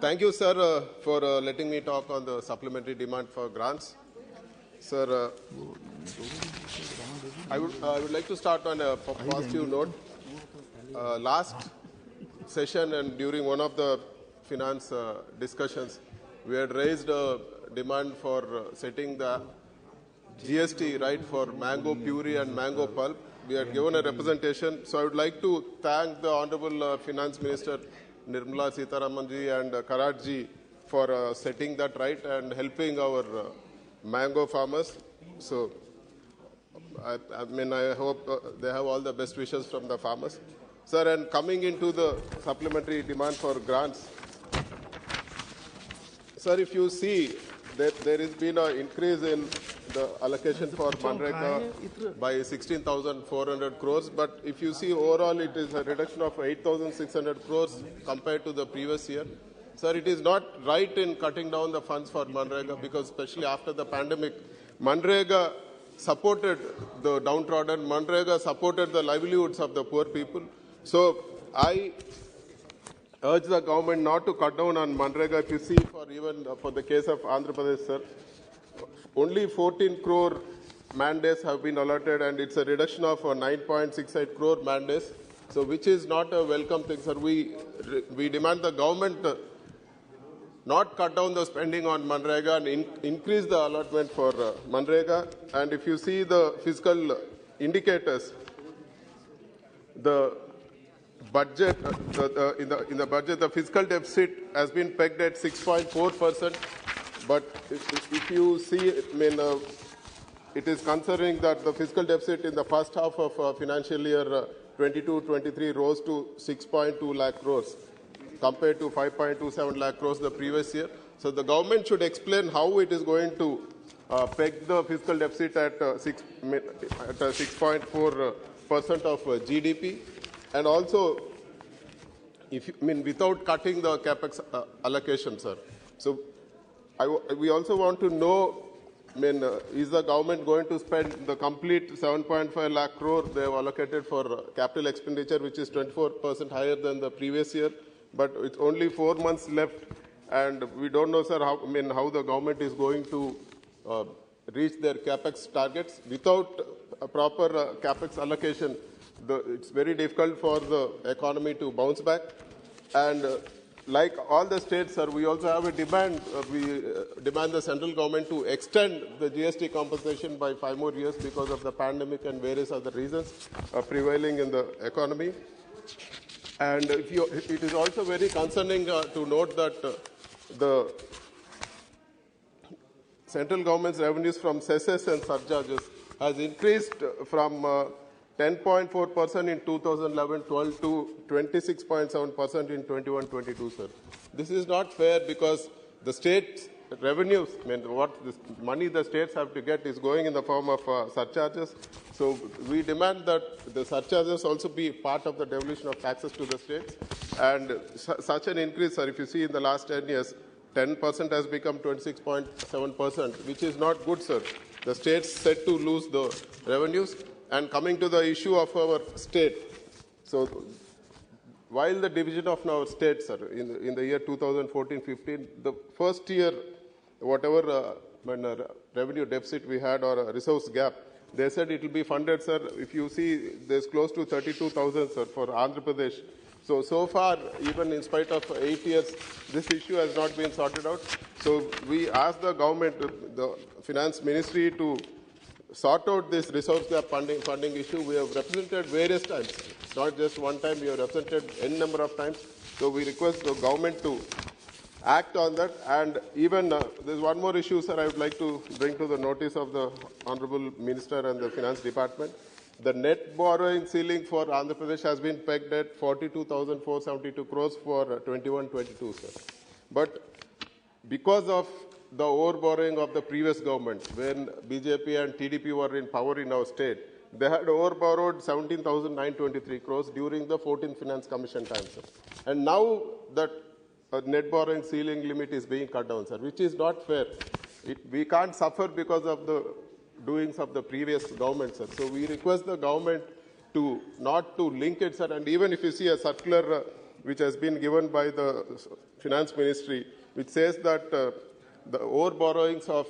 Thank you, sir, for letting me talk on the supplementary demand for grants. Sir, I would like to start on a positive note. Last session and during one of the finance discussions, we had raised a demand for setting the GST right for mango puree and mango pulp. We had given a representation. So I would like to thank the Honorable Finance Minister Nirmala Sitharamanji and Karatji for setting that right and helping our mango farmers. So I hope they have all the best wishes from the farmers. Sir, and coming into the supplementary demand for grants, sir, if you see that there has been an increase in the allocation for Manrega by 16,400 crores, but if you see overall it is a reduction of 8,600 crores compared to the previous year. Sir, it is not right in cutting down the funds for Manrega because especially after the pandemic, Manrega supported the downtrodden, Manrega supported the livelihoods of the poor people. So I urge the government not to cut down on Manrega. If you see for the case of Andhra Pradesh, sir, only 14 crore mandates have been allotted and it's a reduction of 9.68 crore mandates. So which is not a welcome thing, sir. We demand the government not cut down the spending on Manrega and increase the allotment for Manrega. And if you see the fiscal indicators, the budget, in the budget, the fiscal deficit has been pegged at 6.4%. But if you see, it is concerning that the fiscal deficit in the first half of financial year 22-23 rose to 6.2 lakh crores compared to 5.27 lakh crores the previous year. So the government should explain how it is going to peg the fiscal deficit at 6.4% of GDP. And also, without cutting the capex allocation, sir. So we also want to know, is the government going to spend the complete 7.5 lakh crore they have allocated for capital expenditure, which is 24% higher than the previous year? But it's only 4 months left, and we don't know, sir, how the government is going to reach their capex targets without a proper capex allocation. It's very difficult for the economy to bounce back. And like all the states, sir, we also have a demand. We demand the central government to extend the GST compensation by 5 more years because of the pandemic and various other reasons prevailing in the economy. And it is also very concerning to note that the central government's revenues from cesses and surcharges has increased from 10.4% in 2011-12 to 26.7% in 21-22, sir. This is not fair because the state revenues, what this money the states have to get is going in the form of surcharges. So we demand that the surcharges also be part of the devolution of taxes to the states. And such an increase, sir, if you see in the last 10 years, 10% has become 26.7%, which is not good, sir. The states set to lose the revenues. And coming to the issue of our state, so while the division of our state, sir, in the year 2014-15, the first year, whatever revenue deficit we had or a resource gap, they said it will be funded, sir. If you see, there's close to 32,000, sir, for Andhra Pradesh. So far, even in spite of 8 years, this issue has not been sorted out. So we ask the government, the finance ministry, to sort out this resource gap funding issue. We have represented various times. It's not just one time. We have represented n number of times. So we request the government to act on that. And even there's one more issue, sir, I would like to bring to the notice of the Honorable Minister and the Finance Department. The net borrowing ceiling for Andhra Pradesh has been pegged at 42,472 crores for 21-22, sir. But because of the overborrowing of the previous government, when BJP and TDP were in power in our state, they had overborrowed 17,923 crores during the 14th Finance Commission time, sir. And now that net borrowing ceiling limit is being cut down, sir, which is not fair. We can't suffer because of the doings of the previous government, sir. So we request the government to not to link it, sir. And even if you see a circular which has been given by the Finance Ministry, which says that the over-borrowings of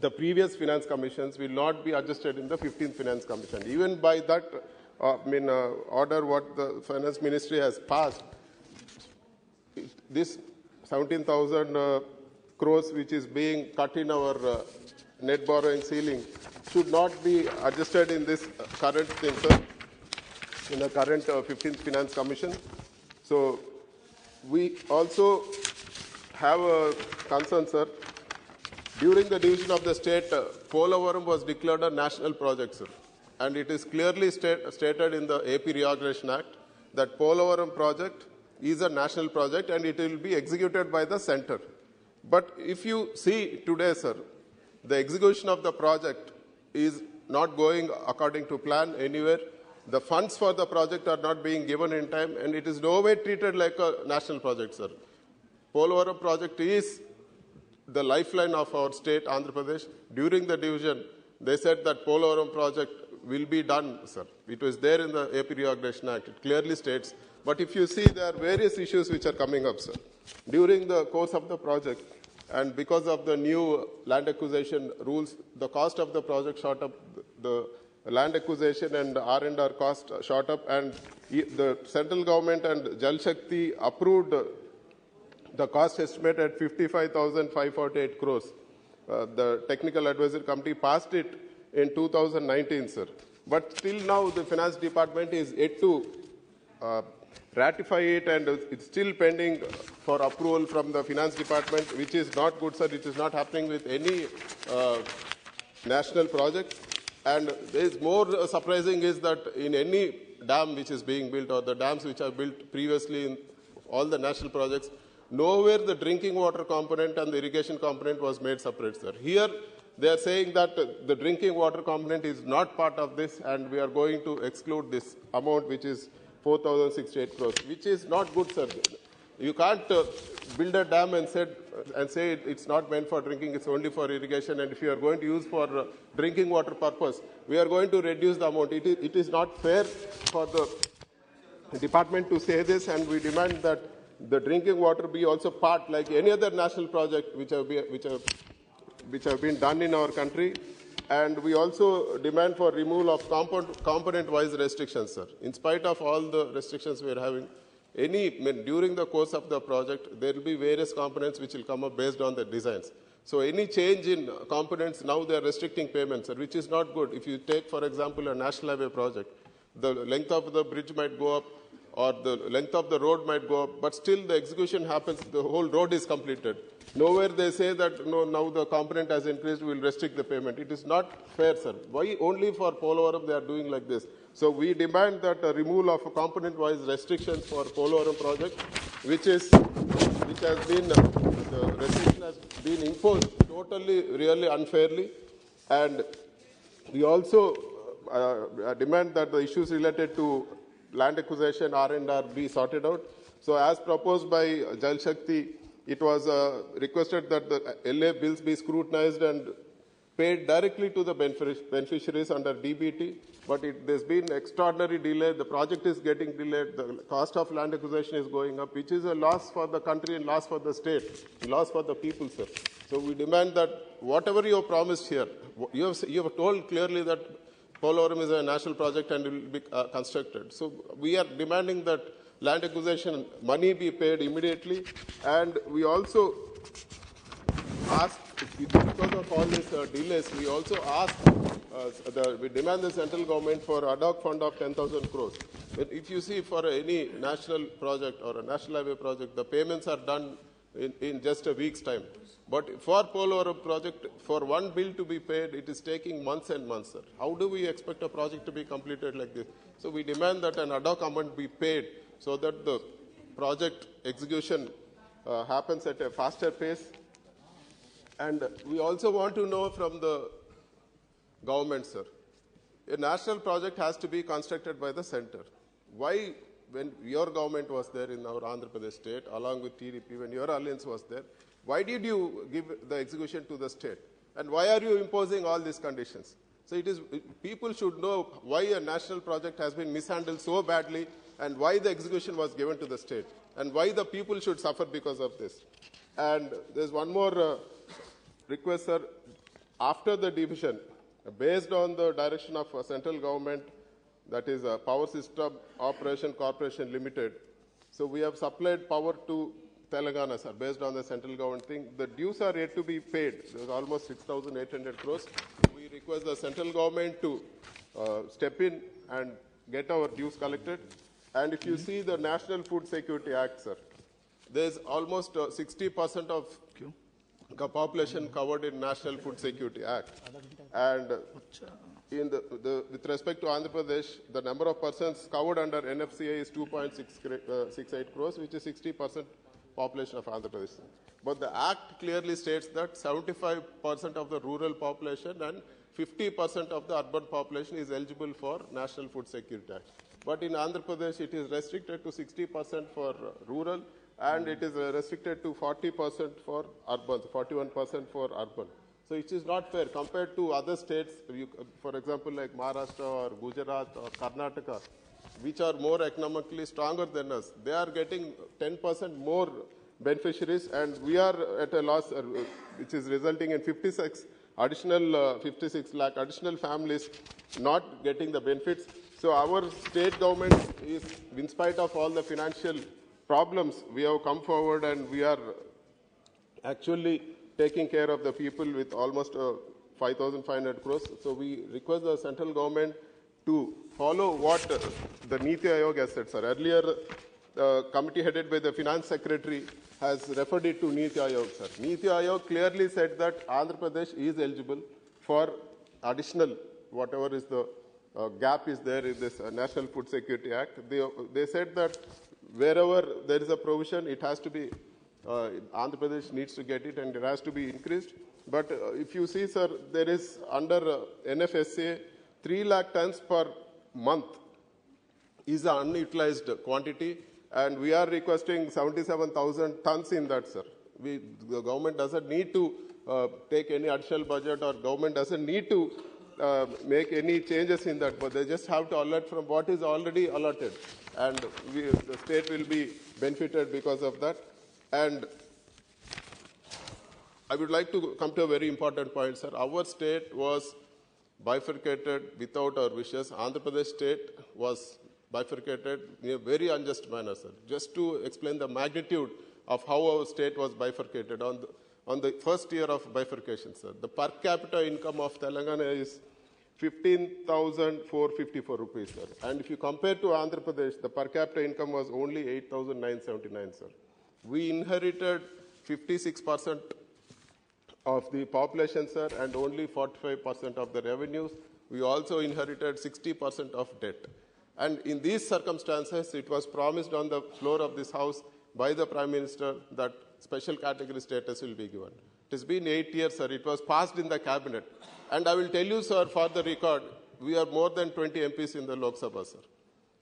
the previous finance commissions will not be adjusted in the 15th Finance Commission. Even by that order what the Finance Ministry has passed, this 17,000 crores which is being cut in our net borrowing ceiling should not be adjusted in this current thing, sir, in the current 15th Finance Commission. So we also have a concern, sir. During the division of the state, Polavaram was declared a national project, sir. And it is clearly stated in the AP Reorganization Act that Polavaram project is a national project and it will be executed by the center. But if you see today, sir, the execution of the project is not going according to plan anywhere. The funds for the project are not being given in time, and it is no way treated like a national project, sir. Polavaram project is the lifeline of our state, Andhra Pradesh. During the division, they said that Polavaram project will be done, sir. It was there in the AP Reorganization Act. It clearly states. But if you see, there are various issues which are coming up, sir. During the course of the project, and because of the new land acquisition rules, the cost of the project shot up. The land acquisition and R&R cost shot up, and the central government and Jal Shakti approved the cost estimate at 55,548 crores. The technical advisory committee passed it in 2019, sir. But till now, the finance department is yet to ratify it, and it's still pending for approval from the finance department, which is not good, sir. It is not happening with any national project. And is more surprising is that in any dam which is being built, or the dams which are built previously in all the national projects, nowhere the drinking water component and the irrigation component was made separate, sir. Here they are saying that the drinking water component is not part of this, and we are going to exclude this amount, which is 4,068 crores, which is not good, sir. You can't build a dam and say it's not meant for drinking, it's only for irrigation, and if you are going to use for drinking water purpose, we are going to reduce the amount. It is not fair for the department to say this, and we demand that the drinking water be also part, like any other national project which have been done in our country. And we also demand for removal of component-wise restrictions, sir. In spite of all the restrictions we are having, during the course of the project, there will be various components which will come up based on the designs. So any change in components, now they are restricting payments, sir, which is not good. If you take, for example, a national highway project, the length of the bridge might go up, or the length of the road might go up, but still the execution happens, the whole road is completed. Nowhere they say that, no, now the component has increased, we will restrict the payment. It is not fair, sir. Why only for Polavaram they are doing like this? So we demand that a removal of component-wise restrictions for Polavaram project, which has been, the restriction has been imposed totally, really unfairly. And we also demand that the issues related to land acquisition, R&R be sorted out. So as proposed by Jal Shakti, it was requested that the LA bills be scrutinized and paid directly to the beneficiaries under DBT, but there's been extraordinary delay. The project is getting delayed. The cost of land acquisition is going up, which is a loss for the country and loss for the state, loss for the people, sir. So we demand that whatever you have promised here, you have told clearly that Polavaram is a national project and will be constructed. So we are demanding that land acquisition money be paid immediately, and we also ask, because of all these delays, we also ask, we demand the central government for ad hoc fund of 10,000 crores. But if you see for any national project or a national highway project, the payments are done in just a week's time. But for Polavaram project, for one bill to be paid, it is taking months and months, sir. How do we expect a project to be completed like this? So we demand that an ad hoc amount be paid so that the project execution happens at a faster pace. And we also want to know from the government, sir, a national project has to be constructed by the center. Why, when your government was there in our Andhra Pradesh state, along with TDP, when your alliance was there, why did you give the execution to the state? And why are you imposing all these conditions? So people should know why a national project has been mishandled so badly, and why the execution was given to the state, and why the people should suffer because of this. And there's one more request, sir. After the division, based on the direction of central government, that is Power System Operation Corporation Limited, so we have supplied power to Telangana, sir, based on the central government thing. The dues are yet to be paid. There's almost 6,800 crores. We request the central government to step in and get our dues collected. And if you see the National Food Security Act, sir, there's almost 60% of the population covered in National Food Security Act. And in with respect to Andhra Pradesh, the number of persons covered under NFCA is 2.68 crores, which is 60% population of Andhra Pradesh. But the Act clearly states that 75% of the rural population and 50% of the urban population is eligible for National Food Security Act. But in Andhra Pradesh, it is restricted to 60% for rural, and it is restricted to 40% for urban, 41% for urban. So it is not fair compared to other states, for example, like Maharashtra or Gujarat or Karnataka, which are more economically stronger than us. They are getting 10% more beneficiaries, and we are at a loss, which is resulting in 56 lakh additional families not getting the benefits. So our state government is, in spite of all the financial problems, we have come forward and we are actually taking care of the people with almost 5,500 crores. So we request the central government to follow what the Niti Aayog has said, sir. Earlier, the committee headed by the finance secretary has referred it to Niti Aayog, sir. Niti Aayog clearly said that Andhra Pradesh is eligible for additional, whatever is the gap is there in this National Food Security Act. They said that wherever there is a provision, it has to be, Andhra Pradesh needs to get it and it has to be increased. But if you see, sir, there is under NFSA, 3 lakh tons per month is an unutilized quantity, and we are requesting 77,000 tons in that, sir. The government doesn't need to take any additional budget, or government doesn't need to make any changes in that, but they just have to allot from what is already allotted, and the state will be benefited because of that. And I would like to come to a very important point, sir. Our state was bifurcated without our wishes. Andhra Pradesh state was bifurcated in a very unjust manner, sir. Just to explain the magnitude of how our state was bifurcated. On the first year of bifurcation, sir, the per capita income of Telangana is 15,454 rupees, sir. And if you compare to Andhra Pradesh, the per capita income was only 8,979, sir. We inherited 56% of the population, sir, and only 45% of the revenues. We also inherited 60% of debt. And in these circumstances, it was promised on the floor of this House by the Prime Minister that special category status will be given. It has been 8 years, sir. It was passed in the cabinet. And I will tell you, sir, for the record, we are more than 20 MPs in the Lok Sabha, sir.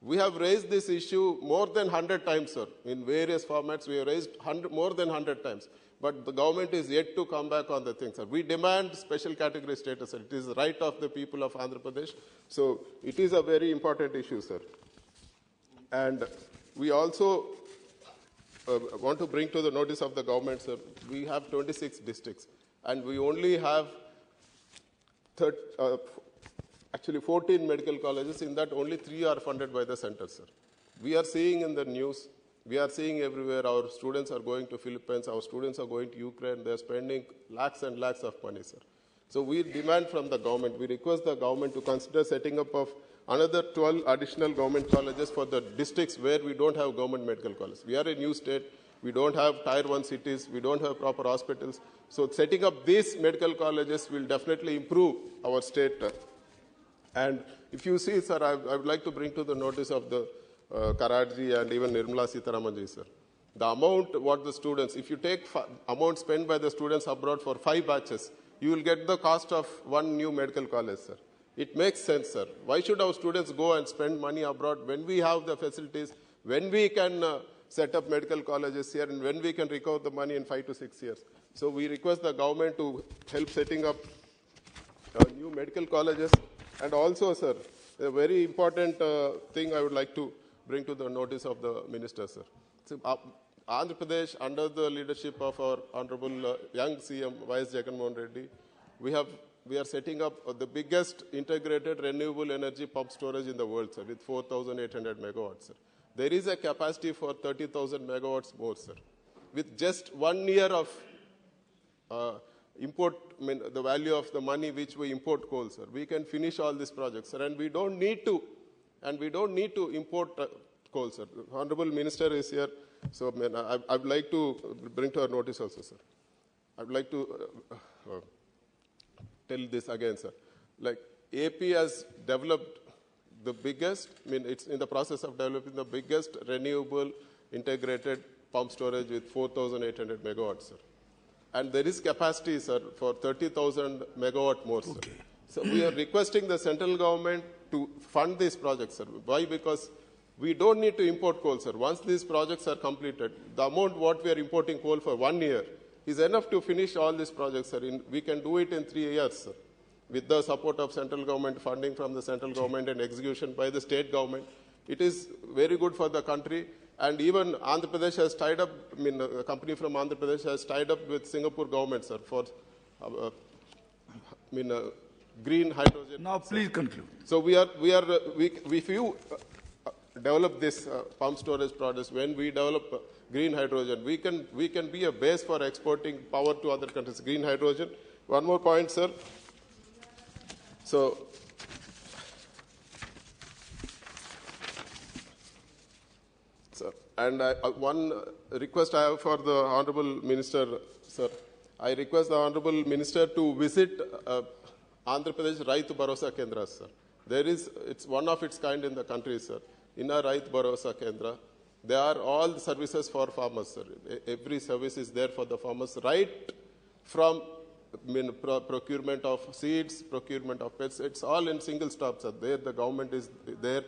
We have raised this issue more than 100 times, sir. In various formats, we have raised more than 100 times. But the government is yet to come back on the thing, sir. We demand special category status, sir. It is the right of the people of Andhra Pradesh. So it is a very important issue, sir. And we also want to bring to the notice of the government, sir, we have 26 districts, and we only have 14 medical colleges. In that, only 3 are funded by the center, sir. We are seeing in the news, we are seeing everywhere, our students are going to Philippines, our students are going to Ukraine, they are spending lakhs and lakhs of money, sir. So we demand from the government, we request the government to consider setting up of another 12 additional government colleges for the districts where we don't have government medical colleges. We are a new state, we don't have tier 1 cities, we don't have proper hospitals. So setting up these medical colleges will definitely improve our state. And if you see, sir, I would like to bring to the notice of the Karadji and even Nirmala Sitharamanji, sir. The amount what the students, if you take amount spent by the students abroad for 5 batches, you will get the cost of 1 new medical college, sir. It makes sense, sir. Why should our students go and spend money abroad when we have the facilities, when we can set up medical colleges here, and when we can recover the money in 5 to 6 years? So we request the government to help setting up new medical colleges. And also, sir, a very important thing I would like to bring to the notice of the minister, sir. So, Andhra Pradesh, under the leadership of our Honorable young CM, Y.S. Jagannath Reddy, we are setting up the biggest integrated renewable energy pump storage in the world, sir, with 4,800 megawatts, sir. There is a capacity for 30,000 megawatts more, sir. With just 1 year of import, the value of the money which we import coal, sir, we can finish all these projects, sir, and we don't need to import coal, sir. The Honorable Minister is here, so I would like to bring to our notice also, sir. I would like to tell this again, sir. Like, AP has developed the biggest, it's in the process of developing the biggest renewable integrated pump storage with 4,800 megawatts, sir. And there is capacity, sir, for 30,000 megawatt more, sir. Okay. So we are requesting the central government to fund these projects, sir. Why? Because we don't need to import coal, sir. Once these projects are completed, the amount what we are importing coal for 1 year is enough to finish all these projects, sir. We can do it in 3 years, sir, with the support of central government, funding from the central government and execution by the state government. It is very good for the country. And even Andhra Pradesh has tied up, a company from Andhra Pradesh has tied up with Singapore government, sir, for, green hydrogen. Now, please conclude. So if you develop this pump storage products, when we develop green hydrogen, we can be a base for exporting power to other countries. Green hydrogen. One more point, sir. So, and one request I have for the Honorable Minister, sir. I request the Honorable Minister to visit Andhra Pradesh Raitu Bharosa Kendras, sir. It's one of its kind in the country, sir. In a Raitu Bharosa Kendra, there are all the services for farmers, sir. Every service is there for the farmers, right from procurement of seeds, procurement of pets. It's all in single stop, sir. There the government is there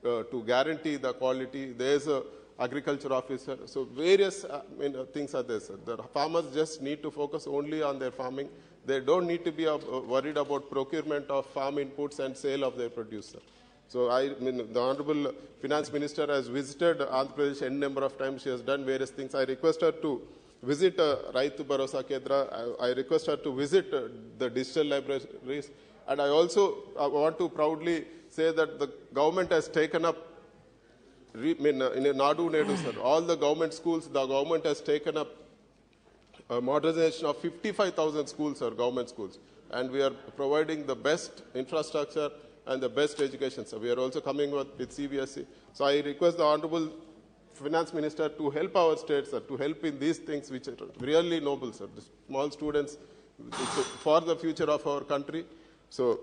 to guarantee the quality. There's a agriculture officer. So various things are there, sir. The farmers just need to focus only on their farming. They don't need to be worried about procurement of farm inputs and sale of their produce, sir. So the Honorable Finance Minister has visited Andhra Pradesh n number of times. She has done various things. I request her to visit Raitu Bharosa Kendra. I request her to visit the digital libraries. And I also want to proudly say that the government has taken up in a Nadu Nedu, sir, all the government schools, the government has taken up a modernization of 55,000 schools, sir, government schools. And we are providing the best infrastructure and the best education, sir. We are also coming with CBSE. So I request the Honorable Finance Minister to help our state, sir, to help in these things which are really noble, sir. The small students, for the future of our country. So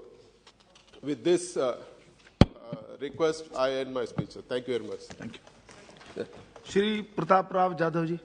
with this request, I end my speech, sir. Thank you very much. Thank you. Shri Pratap Rao Jadhav ji.